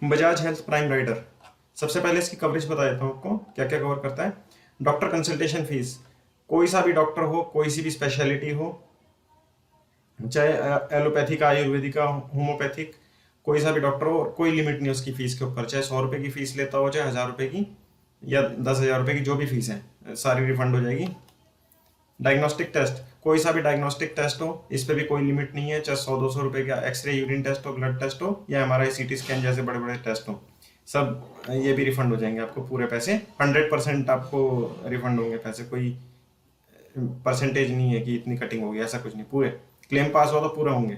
Bajaj health prime rider, सबसे पहले इसकी कवरेज बता देता हूँ आपको क्या क्या कवर करता है। डॉक्टर कंसल्टेशन फीस, कोई सा भी डॉक्टर हो, कोई सी भी स्पेशलिटी हो, चाहे एलोपैथिक, आयुर्वेदिक, होम्योपैथिक, कोई सा भी डॉक्टर हो, और कोई लिमिट नहीं उसकी फीस के ऊपर, चाहे 100 रुपये की फीस लेता हो, चाहे 1000 रुपये की या 10,000 रुपये की, जो भी फीस है सारी रिफंड हो जाएगी। डायग्नोस्टिक टेस्ट, कोई सा भी डायग्नोस्टिक टेस्ट हो, इस पर भी कोई लिमिट नहीं है, चाहे 100-200 रुपये का एक्सरे, यूरिन टेस्ट हो, ब्लड टेस्ट हो, या हमारा सीटी स्कैन जैसे बड़े बड़े टेस्ट हो, सब ये भी रिफंड हो जाएंगे आपको पूरे पैसे। 100% आपको रिफंड होंगे पैसे, कोई परसेंटेज नहीं है कि इतनी कटिंग होगी, ऐसा कुछ नहीं, पूरे क्लेम पास हो तो पूरे होंगे।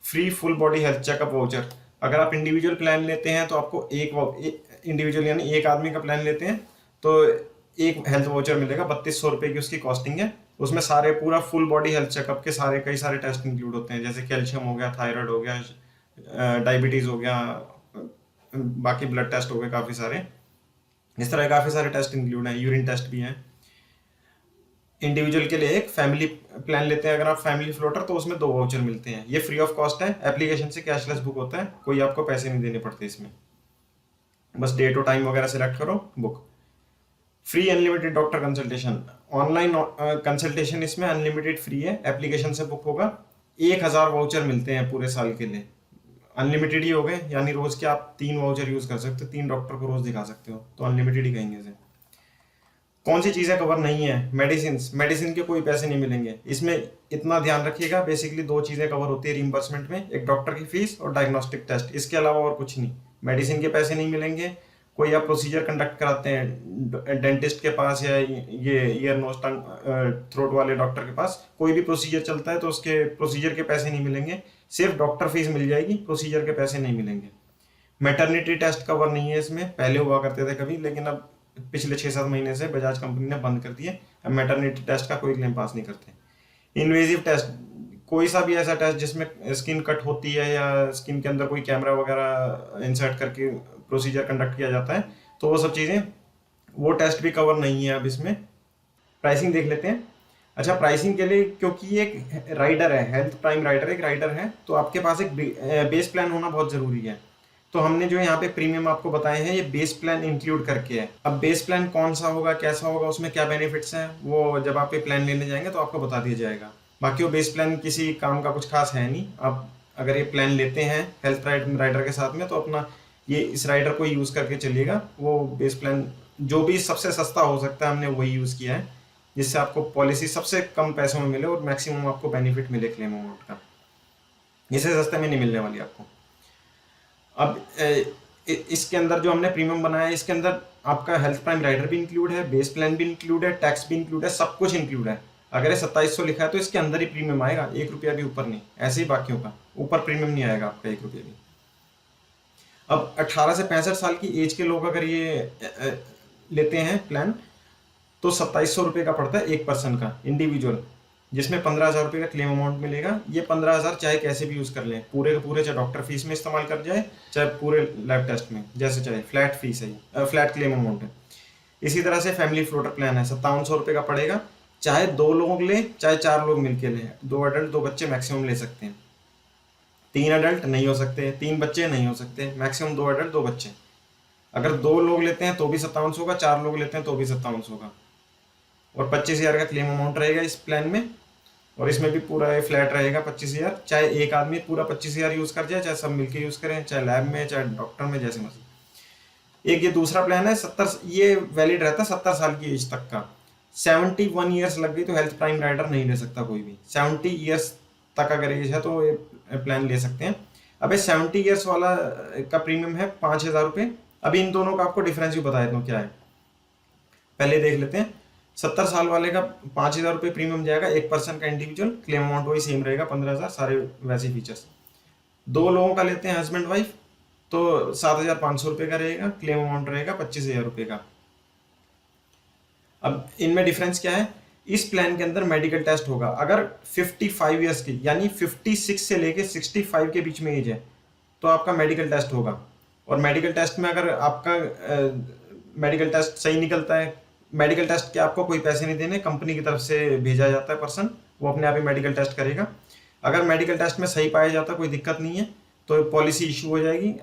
Free full body health checkup voucher, अगर आप इंडिविजुअल प्लान लेते हैं तो आपको एक इंडिविजुअल यानी एक आदमी का प्लान लेते हैं तो एक हेल्थ वाउचर मिलेगा, 3200 रुपये की उसकी कॉस्टिंग है। उसमें सारे पूरा फुल बॉडी हेल्थ चेकअप के सारे कई सारे टेस्ट इंक्लूड होते हैं, जैसे कैल्शियम हो गया, थायराइड हो गया, डायबिटीज़ हो गया, बाकी ब्लड टेस्ट हो गए, काफ़ी सारे इस तरह काफ़ी सारे टेस्ट इंक्लूड हैं, यूरिन टेस्ट भी हैं। इंडिविजुअल के लिए एक, फैमिली प्लान लेते हैं अगर आप फैमिली फ्लोटर तो उसमें 2 वाउचर मिलते हैं। ये फ्री ऑफ कॉस्ट है, एप्लीकेशन से कैशलेस बुक होता है, कोई आपको पैसे नहीं देने पड़ते इसमें, बस डेट और टाइम वगैरह सेलेक्ट करो, book. Free unlimited doctor consultation, online consultation इसमें अनलिमिटेड फ्री है, एप्लीकेशन से बुक होगा। 1000 वाउचर मिलते हैं पूरे साल के लिए, अनलिमिटेड ही हो गए, यानी रोज के आप 3 वाउचर यूज कर सकते हो, 3 डॉक्टर को रोज दिखा सकते हो, तो अनलिमिटेड ही कहेंगे इसे। कौन सी चीज़ें कवर नहीं है? मेडिसिन के कोई पैसे नहीं मिलेंगे इसमें, इतना ध्यान रखिएगा। बेसिकली 2 चीज़ें कवर होती है रिइंबर्समेंट में, एक डॉक्टर की फीस और डायग्नोस्टिक टेस्ट, इसके अलावा और कुछ नहीं। मेडिसिन के पैसे नहीं मिलेंगे, कोई आप प्रोसीजर कंडक्ट कराते हैं डेंटिस्ट के पास या ये ईयर नोज टंग थ्रोट वाले डॉक्टर के पास, कोई भी प्रोसीजर चलता है तो उसके प्रोसीजर के पैसे नहीं मिलेंगे, सिर्फ डॉक्टर फीस मिल जाएगी, प्रोसीजर के पैसे नहीं मिलेंगे। मैटरनिटी टेस्ट कवर नहीं है इसमें, पहले हुआ करते थे कभी, लेकिन अब पिछले 6-7 महीने से बजाज कंपनी ने बंद कर दिए, अब मैटरनिटी टेस्ट का कोई क्लेम पास नहीं करते। इन्वेजिव टेस्ट, कोई सा भी ऐसा टेस्ट जिसमें स्किन कट होती है या स्किन के अंदर कोई कैमरा वगैरह इंसर्ट करके प्रोसीजर कंडक्ट किया जाता है, तो वो सब चीज़ें, वो टेस्ट भी कवर नहीं है अब इसमें। प्राइसिंग देख लेते हैं। अच्छा, प्राइसिंग के लिए, क्योंकि ये एक राइडर है, हेल्थ प्राइम राइडर एक राइडर है, तो आपके पास एक बेस प्लान होना बहुत ज़रूरी है। तो हमने जो यहाँ पे प्रीमियम आपको बताए हैं, ये बेस प्लान इंक्लूड करके है। अब बेस प्लान कौन सा होगा, कैसा होगा, उसमें क्या बेनिफिट्स हैं, वो जब आप ये प्लान लेने जाएंगे तो आपको बता दिया जाएगा। बाकी वो बेस प्लान किसी काम का कुछ खास है नहीं। आप अगर ये प्लान लेते हैं हेल्थ राइडर के साथ में, तो अपना ये इस राइडर को यूज़ करके चलिएगा। वो बेस प्लान जो भी सबसे सस्ता हो सकता है हमने वही यूज़ किया है, जिससे आपको पॉलिसी सबसे कम पैसों में मिले और मैक्सिमम आपको बेनिफिट मिले क्लेम अमाउंट का। इससे सस्ते में नहीं मिलने वाली आपको। अब इसके अंदर जो हमने प्रीमियम बनाया है, इसके अंदर आपका हेल्थ प्राइम राइडर भी इंक्लूड है, बेस प्लान भी इंक्लूड है, टैक्स भी इंक्लूड है, सब कुछ इंक्लूड है। अगर ये 2700 लिखा है तो इसके अंदर ही प्रीमियम आएगा, 1 रुपया भी ऊपर नहीं। ऐसे ही बाकियों का ऊपर प्रीमियम नहीं आएगा आपका 1 रुपया भी। अब 18 से 65 साल की एज के लोग अगर ये लेते हैं प्लान, तो 2700 रुपये का पड़ता है एक पर्सन का इंडिविजुअल, जिसमें 15,000 रुपये का क्लेम अमाउंट मिलेगा। ये 15,000 चाहे कैसे भी यूज़ कर लें, पूरे के पूरे, चाहे डॉक्टर फीस में इस्तेमाल कर जाए, चाहे पूरे लैब टेस्ट में, जैसे चाहे। फ्लैट फीस है, फ्लैट क्लेम अमाउंट है। इसी तरह से फैमिली फ्लोटर प्लान है, 5700 रुपये का पड़ेगा, चाहे 2 लोग लें चाहे 4 लोग मिलके लें। 2 अडल्ट 2 बच्चे मैक्सिमम ले सकते हैं, 3 अडल्ट नहीं हो सकते, 3 बच्चे नहीं हो सकते, मैक्सिमम 2 अडल्ट 2 बच्चे। अगर 2 लोग लेते हैं तो भी 5700 का, 4 लोग लेते हैं तो भी 5700 का, और 25,000 का क्लेम अमाउंट रहेगा इस प्लान में। और इसमें भी पूरा ये फ्लैट रहेगा 25,000, चाहे एक आदमी पूरा 25,000 यूज़ कर जाए, चाहे सब मिलके यूज़ करें, चाहे लैब में चाहे डॉक्टर में, जैसे मर्जी। एक ये दूसरा प्लान है 70, ये वैलिड रहता है 70 साल की एज तक का। 71 ईयर्स लग गई तो हेल्थ प्राइम राइडर नहीं ले सकता कोई भी। 70 ईयर्स तक अगर एज है तो ये प्लान ले सकते हैं। अब 70 ईयर्स वाला का प्रीमियम है 5,000 रुपये। अभी इन दोनों का आपको डिफरेंस भी बता देता हूँ क्या है, पहले देख लेते हैं। 70 साल वाले का 5,000 रुपये प्रीमियम जाएगा एक पर्सन का इंडिविजुअल, क्लेम अमाउंट वही सेम रहेगा 15,000, सारे वैसे फीचर्स। 2 लोगों का लेते हैं हस्बैंड वाइफ, तो 7,500 रुपये का रहेगा, क्लेम अमाउंट रहेगा 25,000 रुपये का। अब इनमें डिफरेंस क्या है, इस प्लान के अंदर मेडिकल टेस्ट होगा अगर 55 ईयर्स की, यानी 56 से लेके 65 के बीच में एज है, तो आपका मेडिकल टेस्ट होगा। और मेडिकल टेस्ट में अगर आपका मेडिकल टेस्ट सही निकलता है, मेडिकल टेस्ट के आपको कोई पैसे नहीं देने, कंपनी की तरफ से भेजा जाता है पर्सन, वो अपने आप ही मेडिकल टेस्ट करेगा। अगर मेडिकल टेस्ट में सही पाया जाता है, कोई दिक्कत नहीं है, तो पॉलिसी इशू हो जाएगी,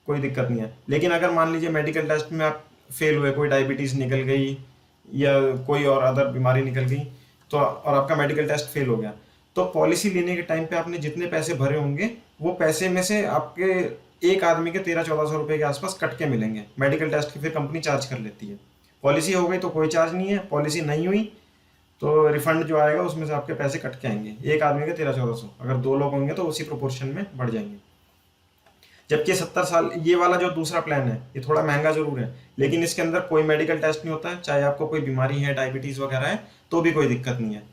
कोई दिक्कत नहीं है। लेकिन अगर मान लीजिए मेडिकल टेस्ट में आप फेल हुए, कोई डायबिटीज़ निकल गई या कोई और अदर बीमारी निकल गई, तो और आपका मेडिकल टेस्ट फेल हो गया, तो पॉलिसी लेने के टाइम पे आपने जितने पैसे भरे होंगे वो पैसे में से आपके एक आदमी के 1300-1400 रुपये के आसपास कट के मिलेंगे। मेडिकल टेस्ट की फिर कंपनी चार्ज कर लेती है। पॉलिसी हो गई तो कोई चार्ज नहीं है, पॉलिसी नहीं हुई तो रिफंड जो आएगा उसमें से आपके पैसे कट के आएंगे। एक आदमी के 1300-1400, अगर 2 लोग होंगे तो उसी प्रोपोर्शन में बढ़ जाएंगे। जबकि 70 साल ये वाला जो दूसरा प्लान है ये थोड़ा महंगा जरूर है, लेकिन इसके अंदर कोई मेडिकल टेस्ट नहीं होता है, चाहे आपको कोई बीमारी है, डायबिटीज़ वगैरह है तो भी कोई दिक्कत नहीं है।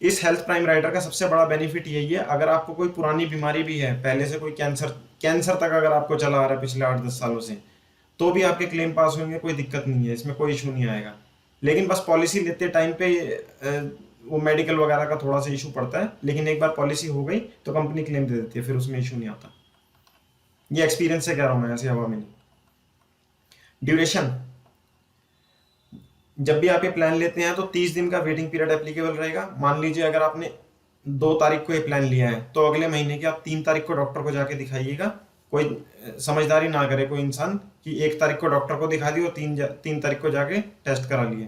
इस हेल्थ प्राइम राइडर का सबसे बड़ा बेनिफिट यही है, अगर आपको कोई पुरानी बीमारी भी है, पहले से कोई कैंसर तक अगर आपको चला आ रहा है पिछले 8-10 सालों से, तो भी आपके क्लेम पास होंगे, कोई दिक्कत नहीं है, इसमें कोई इशू नहीं आएगा। लेकिन बस पॉलिसी लेते टाइम पे वो मेडिकल वगैरह का थोड़ा सा इशू पड़ता है, लेकिन एक बार पॉलिसी हो गई तो कंपनी क्लेम दे देती है, फिर उसमें इशू नहीं आता। ये एक्सपीरियंस से कह रहा हूँ मैं, ऐसे हवा में नहीं। ड्यूरेशन, जब भी आप ये प्लान लेते हैं तो 30 दिन का वेटिंग पीरियड एप्लीकेबल रहेगा। मान लीजिए अगर आपने 2 तारीख को ये प्लान लिया है तो अगले महीने की आप 3 तारीख को डॉक्टर को जाके दिखाइएगा। कोई समझदारी ना करे कोई इंसान कि 1 तारीख को डॉक्टर को दिखा दी और 3 तारीख को जाके टेस्ट करा लिए,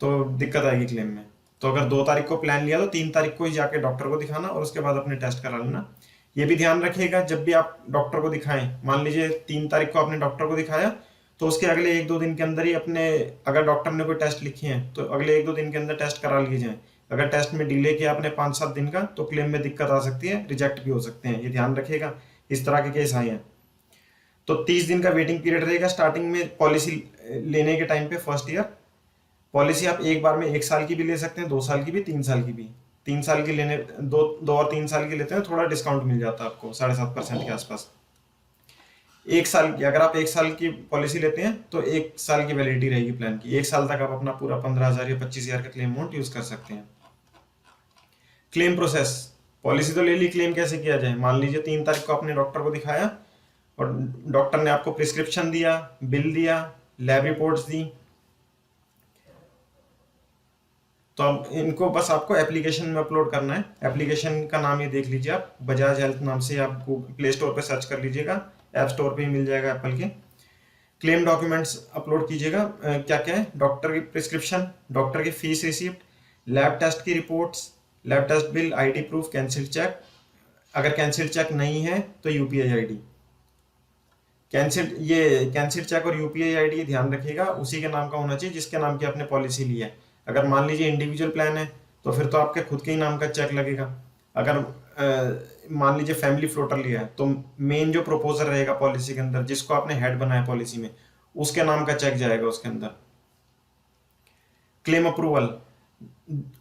तो दिक्कत आएगी क्लेम में। तो अगर 2 तारीख को प्लान लिया तो 3 तारीख को ही जाके डॉक्टर को दिखाना और उसके बाद अपने टेस्ट करा लेना। ये भी ध्यान रखिएगा जब भी आप डॉक्टर को दिखाएं, मान लीजिए 3 तारीख को आपने डॉक्टर को दिखाया तो उसके अगले 1-2 दिन के अंदर ही अपने, अगर डॉक्टर ने कोई टेस्ट लिखे हैं तो अगले 1-2 दिन के अंदर टेस्ट करा लिए जाएं। अगर टेस्ट में डिले किया आपने 5-7 दिन का तो क्लेम में दिक्कत आ सकती है, रिजेक्ट भी हो सकते हैं, ये ध्यान रखिएगा। इस तरह के केस आए हैं तो 30 दिन का वेटिंग पीरियड रहेगा स्टार्टिंग में पॉलिसी लेने के टाइम पे। फर्स्ट ईयर पॉलिसी आप एक बार में 1 साल की भी ले सकते हैं, 2 साल की भी, 3 साल की भी। 3 साल की लेने, 2 और 3 साल की लेते हैं थोड़ा डिस्काउंट मिल जाता है आपको 7.5% के आसपास। 1 साल की, अगर आप 1 साल की पॉलिसी लेते हैं तो 1 साल की वैलिडिटी रहेगी प्लान की। 1 साल तक आप अपना पूरा 15,000 या 25,000 का क्लेम अमाउंट यूज कर सकते हैं। क्लेम प्रोसेस, पॉलिसी तो ले ली, क्लेम कैसे किया जाए। मान लीजिए 3 तारीख को आपने डॉक्टर को दिखाया और डॉक्टर ने आपको प्रिस्क्रिप्शन दिया, बिल दिया, लैब रिपोर्ट्स दी, तो अब इनको बस आपको एप्लीकेशन में अपलोड करना है। एप्लीकेशन का नाम ये देख लीजिए आप, बजाज हेल्थ नाम से आप प्ले स्टोर पे सर्च कर लीजिएगा, ऐप स्टोर पे ही मिल जाएगा एप्पल के। क्लेम डॉक्यूमेंट्स अपलोड कीजिएगा, क्या क्या है, डॉक्टर की प्रिस्क्रिप्शन, डॉक्टर की फीस रिसिप्ट, लैब टेस्ट की reports, lab test bill, ID proof, cancel cheque. अगर कैंसिल चेक नहीं है तो यूपीआई आईडी। कैंसिल चेक और यूपीआई आईडी ध्यान रखिएगा उसी के नाम का होना चाहिए जिसके नाम की आपने पॉलिसी ली है। अगर मान लीजिए इंडिविजुअल प्लान है तो फिर तो आपके खुद के ही नाम का चेक लगेगा। अगर मान लीजिए फैमिली फ्लोटर लिया है तो मेन जो प्रपोजर रहेगा पॉलिसी के अंदर, जिसको आपने हेड बनाया पॉलिसी में, उसके नाम का चेक जाएगा उसके अंदर। क्लेम अप्रूवल,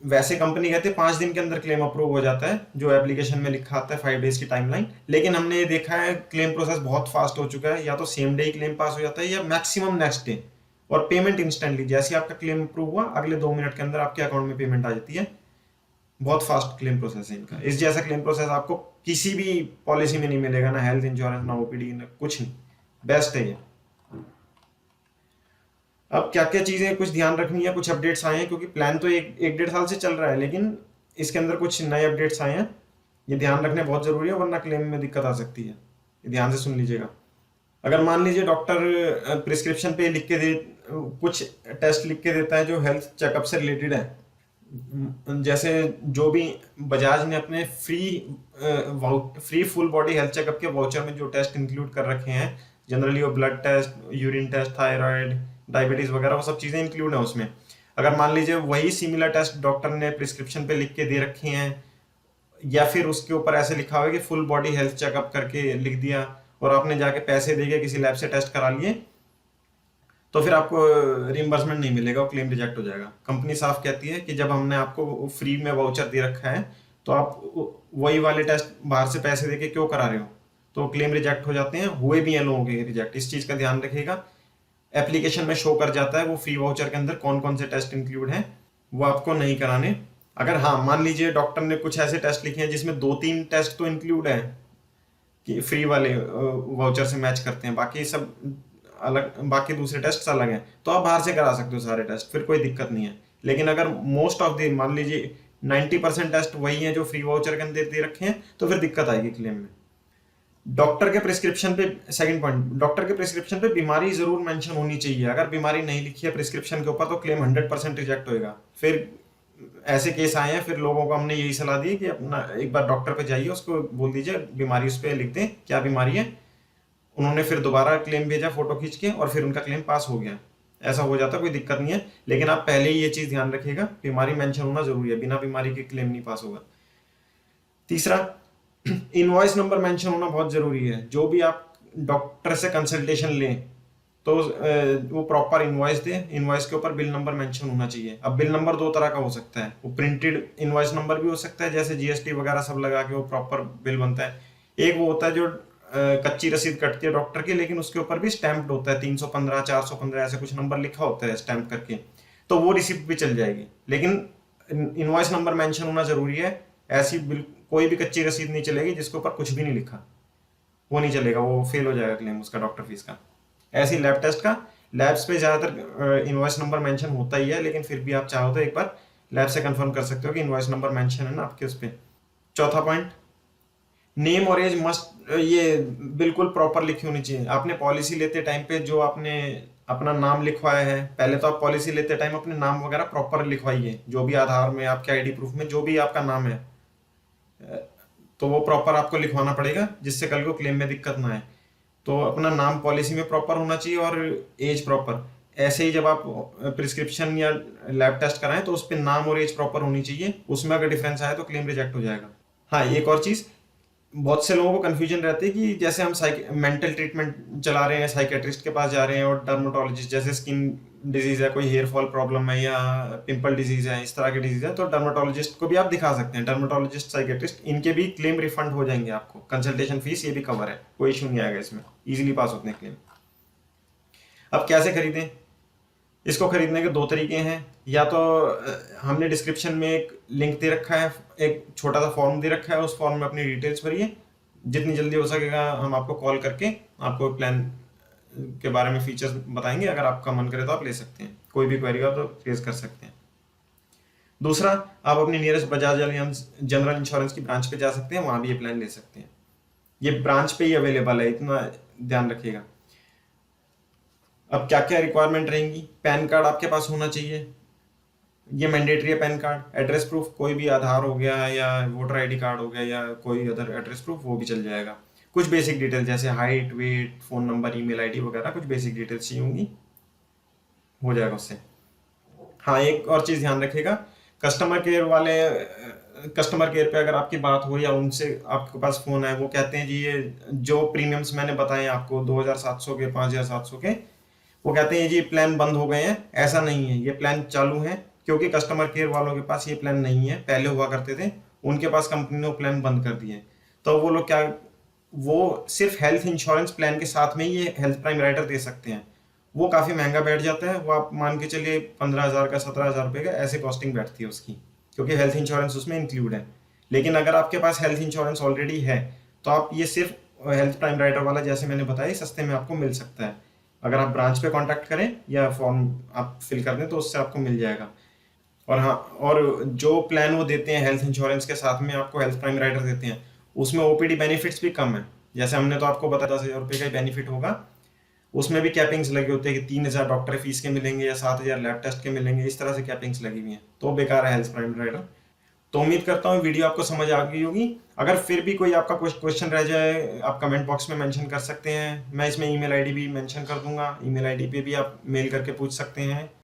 वैसे कंपनी कहते हैं 5 दिन के अंदर क्लेम अप्रूव हो जाता है, जो एप्लीकेशन में लिखा आता है 5 डेज की टाइमलाइन, लेकिन हमने ये देखा है क्लेम प्रोसेस बहुत फास्ट हो चुका है, या तो सेम डे ही क्लेम पास हो जाता है या मैक्सिमम नेक्स्ट डे, और पेमेंट इंस्टेंटली, जैसे आपका क्लेम अप्रूव हुआ अगले 2 मिनट के अंदर आपके अकाउंट में पेमेंट आ जाती है। बहुत फास्ट क्लेम प्रोसेस है इनका। इस जैसा क्लेम प्रोसेस आपको किसी भी पॉलिसी में नहीं मिलेगा, ना हेल्थ इंश्योरेंस, ना ओपीडी, ना कुछ नहीं, बेस्ट है ये। अब क्या क्या चीजें कुछ ध्यान रखनी है, कुछ अपडेट्स आए हैं, क्योंकि प्लान तो 1-1.5 साल से चल रहा है, लेकिन इसके अंदर कुछ नए अपडेट्स आए हैं, ये ध्यान रखने बहुत जरूरी है, वरना क्लेम में दिक्कत आ सकती है। ये ध्यान से सुन लीजिएगा। अगर मान लीजिए डॉक्टर प्रिस्क्रिप्शन पे लिख के दे, कुछ टेस्ट लिख के देता है जो हेल्थ चेकअप से रिलेटेड है, जैसे जो भी बजाज ने अपने free full body health checkup के वाउचर में जो टेस्ट इंक्लूड कर रखे हैं, जनरली वो blood test, urine test, thyroid, diabetes वगैरह, वो सब चीजें इंक्लूड है उसमें। अगर मान लीजिए वही सिमिलर टेस्ट डॉक्टर ने प्रिस्क्रिप्शन पे लिख के दे रखे हैं, या फिर उसके ऊपर ऐसे लिखा हुआ है कि फुल बॉडी हेल्थ चेकअप करके लिख दिया और आपने जाके पैसे देके किसी लैब से टेस्ट करा लिए, तो फिर आपको रिम्बर्समेंट नहीं मिलेगा, वो क्लेम रिजेक्ट हो जाएगा। कंपनी साफ कहती है कि जब हमने आपको फ्री में वाउचर दे रखा है तो आप वही वाले टेस्ट बाहर से पैसे देके क्यों करा रहे हो, तो क्लेम रिजेक्ट हो जाते हैं, हुए भी हैं लोगों के रिजेक्ट। इस चीज का ध्यान रखिएगा। एप्लीकेशन में शो कर जाता है वो फ्री वाउचर के अंदर कौन कौन से टेस्ट इंक्लूड हैं, वो आपको नहीं कराने। अगर हाँ मान लीजिए डॉक्टर ने कुछ ऐसे टेस्ट लिखे हैं जिसमें 2-3 टेस्ट तो इंक्लूड है कि फ्री वाले वाउचर से मैच करते हैं, बाकी सब अलग, बाकी दूसरे टेस्ट अलग हैं, तो आप बाहर से करा सकते हो सारे टेस्ट, फिर कोई दिक्कत नहीं है। लेकिन अगर मोस्ट ऑफ द, मान लीजिए 90% टेस्ट वही हैं जो फ्री वाउचर के अंदर दे रखे हैं, तो फिर दिक्कत आएगी क्लेम में। डॉक्टर के प्रिस्क्रिप्शन पे, सेकंड पॉइंट, डॉक्टर के प्रिस्क्रिप्शन पे बीमारी जरूर मेंशन होनी चाहिए। अगर बीमारी नहीं लिखी है प्रिस्क्रिप्शन के ऊपर तो क्लेम 100% रिजेक्ट होएगा। फिर ऐसे केस आए हैं, फिर लोगों को हमने यही सलाह दी कि अपना एक बार डॉक्टर पे जाइए, उसको बोल दीजिए बीमारी उस पर लिख दें क्या बीमारी है। उन्होंने फिर दोबारा क्लेम भेजा फोटो खींच के और फिर उनका क्लेम पास हो गया। ऐसा हो जाता, कोई दिक्कत नहीं है, लेकिन आप पहले ही ये चीज ध्यान रखिएगा, बीमारी मेंशन होना जरूरी है, बिना बीमारी के क्लेम नहीं पास होगा। तीसरा, इनवॉइस नंबर मेंशन होना बहुत जरूरी है। जो भी आप डॉक्टर से कंसल्टेशन लें तो वो प्रॉपर इनवॉइस दे, इनवॉइस के ऊपर बिल नंबर मेंशन होना चाहिए। अब बिल नंबर दो तरह का हो सकता है, वो प्रिंटेड इनवॉइस नंबर भी हो सकता है, जैसे जीएसटी वगैरह सब लगा के वो प्रॉपर बिल बनता है। एक वो होता है जो कच्ची रसीद कटती है डॉक्टर की, लेकिन उसके ऊपर भी स्टैम्प्ड होता है 315 415 ऐसे कुछ नंबर लिखा होता है स्टैम्प करके, तो वो रिसिप्ट भी चल जाएगी, लेकिन इनवॉइस नंबर मेंशन होना जरूरी है। ऐसी कोई भी कच्ची रसीद नहीं चलेगी जिसके ऊपर कुछ भी नहीं लिखा, वो नहीं चलेगा, वो फेल हो जाएगा क्लेम उसका डॉक्टर फीस का। ऐसी लैब टेस्ट का, लैब्स पे ज़्यादातर इनवॉइस नंबर मेंशन होता ही है, लेकिन फिर भी आप चाहो तो एक बार लैब से कंफर्म कर सकते हो कि इनवॉइस नंबर मेंशन है ना आपके उस पर। चौथा पॉइंट, नेम और एज मस्ट, ये बिल्कुल प्रॉपर लिखी होनी चाहिए। आपने पॉलिसी लेते टाइम पे जो आपने अपना नाम लिखवाया है, पहले तो आप पॉलिसी लेते टाइम अपने नाम वगैरह प्रॉपर लिखवाइए, जो भी आधार में आपके आईडी प्रूफ में जो भी आपका नाम है तो वो प्रॉपर आपको लिखवाना पड़ेगा, जिससे कल को क्लेम में दिक्कत ना आए। तो अपना नाम पॉलिसी में प्रॉपर होना चाहिए और एज प्रॉपर। ऐसे ही जब आप प्रिस्क्रिप्शन या लैब टेस्ट कराएं तो उस पर नाम और एज प्रॉपर होनी चाहिए, उसमें अगर डिफरेंस आए तो क्लेम रिजेक्ट हो जाएगा। हाँ, एक और चीज़, बहुत से लोगों को कन्फ्यूजन रहती है कि जैसे हम मेंटल ट्रीटमेंट चला रहे हैं, साइकेट्रिस्ट के पास जा रहे हैं और डर्मेटोलॉजिस्ट, जैसे स्किन डिजीज है, कोई हेयर फॉल प्रॉब्लम है या पिंपल डिजीज है, इस तरह की डिजीज है, तो डर्मेटोलॉजिस्ट को भी आप दिखा सकते हैं। डर्मेटोलॉजिस्ट, साइकेट्रिस्ट, इनके भी क्लेम रिफंड हो जाएंगे आपको, कंसल्टेशन फीस ये भी कवर है, कोई इशू नहीं आएगा इसमें, इजीली पास होते हैं क्लेम। अब कैसे खरीदें? इसको खरीदने के दो तरीके हैं, या तो हमने डिस्क्रिप्शन में एक लिंक दे रखा है, एक छोटा सा फॉर्म दे रखा है, उस फॉर्म में अपनी डिटेल्स भरिए, जितनी जल्दी हो सकेगा हम आपको कॉल करके आपको प्लान के बारे में फीचर्स बताएंगे। अगर आपका मन करे तो आप ले सकते हैं, कोई भी क्वेरी हो तो फेस कर सकते हैं। दूसरा, आप अपनी nearest Bajaj Allianz general insurance की ब्रांच पे जा सकते हैं, वहां भी ये प्लान ले सकते हैं। ये ब्रांच पे ही अवेलेबल है, इतना ध्यान रखिएगा। अब क्या क्या रिक्वायरमेंट रहेंगी? पैन कार्ड आपके पास होना चाहिए, ये मैंडेटरी है पैन कार्ड। एड्रेस प्रूफ, कोई भी आधार हो गया या वोटर आईडी कार्ड हो गया या कोई अदर एड्रेस प्रूफ, वो भी चल जाएगा। कुछ बेसिक डिटेल जैसे height, weight, phone number, email ID वगैरह, कुछ बेसिक डिटेल्स चाहिए होंगी, हो जाएगा उससे। हाँ, एक और चीज़ ध्यान रखिएगा, कस्टमर केयर पे अगर आपकी बात हो या उनसे आपके पास फ़ोन है, वो कहते हैं जी ये जो प्रीमियम्स मैंने बताए आपको 2700 के, 5700 के, वो कहते हैं जी प्लान बंद हो गए हैं। ऐसा नहीं है, ये प्लान चालू है, क्योंकि कस्टमर केयर वालों के पास ये प्लान नहीं है, पहले हुआ करते थे, उनके पास कंपनी ने वो प्लान बंद कर दिए। तो वो लोग क्या, वो सिर्फ हेल्थ इंश्योरेंस प्लान के साथ में ही ये हेल्थ प्राइम राइडर दे सकते हैं। वो काफ़ी महंगा बैठ जाता है, वो आप मान के चलिए 15,000 का, 17,000 रुपये का ऐसे कॉस्टिंग बैठती है उसकी, क्योंकि हेल्थ इंश्योरेंस उसमें इंक्लूड है। लेकिन अगर आपके पास हेल्थ इंश्योरेंस ऑलरेडी है तो आप ये सिर्फ हेल्थ प्राइम राइडर वाला, जैसे मैंने बताया, सस्ते में आपको मिल सकता है। अगर आप ब्रांच पे कांटेक्ट करें या फॉर्म आप फिल कर दें तो उससे आपको मिल जाएगा। और हाँ, और जो प्लान वो देते हैं हेल्थ इंश्योरेंस के साथ में आपको हेल्थ प्राइम राइडर देते हैं, उसमें ओपीडी बेनिफिट्स भी कम है। जैसे हमने तो आपको बताया 10,000 रुपये का बेनिफिट होगा, उसमें भी कैपिंग्स लगे होते हैं कि 3,000 डॉक्टर फीस के मिलेंगे या 7,000 लैब टेस्ट के मिलेंगे, इस तरह से कैपिंग्स लगी हुई हैं, तो बेकार है हेल्थ प्राइम राइडर। तो उम्मीद करता हूँ वीडियो आपको समझ आ गई होगी। अगर फिर भी कोई आपका कुछ क्वेश्चन रह जाए, आप कमेंट बॉक्स में मेंशन कर सकते हैं, मैं इसमें ईमेल आईडी भी मेंशन कर दूंगा, ईमेल आईडी पे भी आप मेल करके पूछ सकते हैं।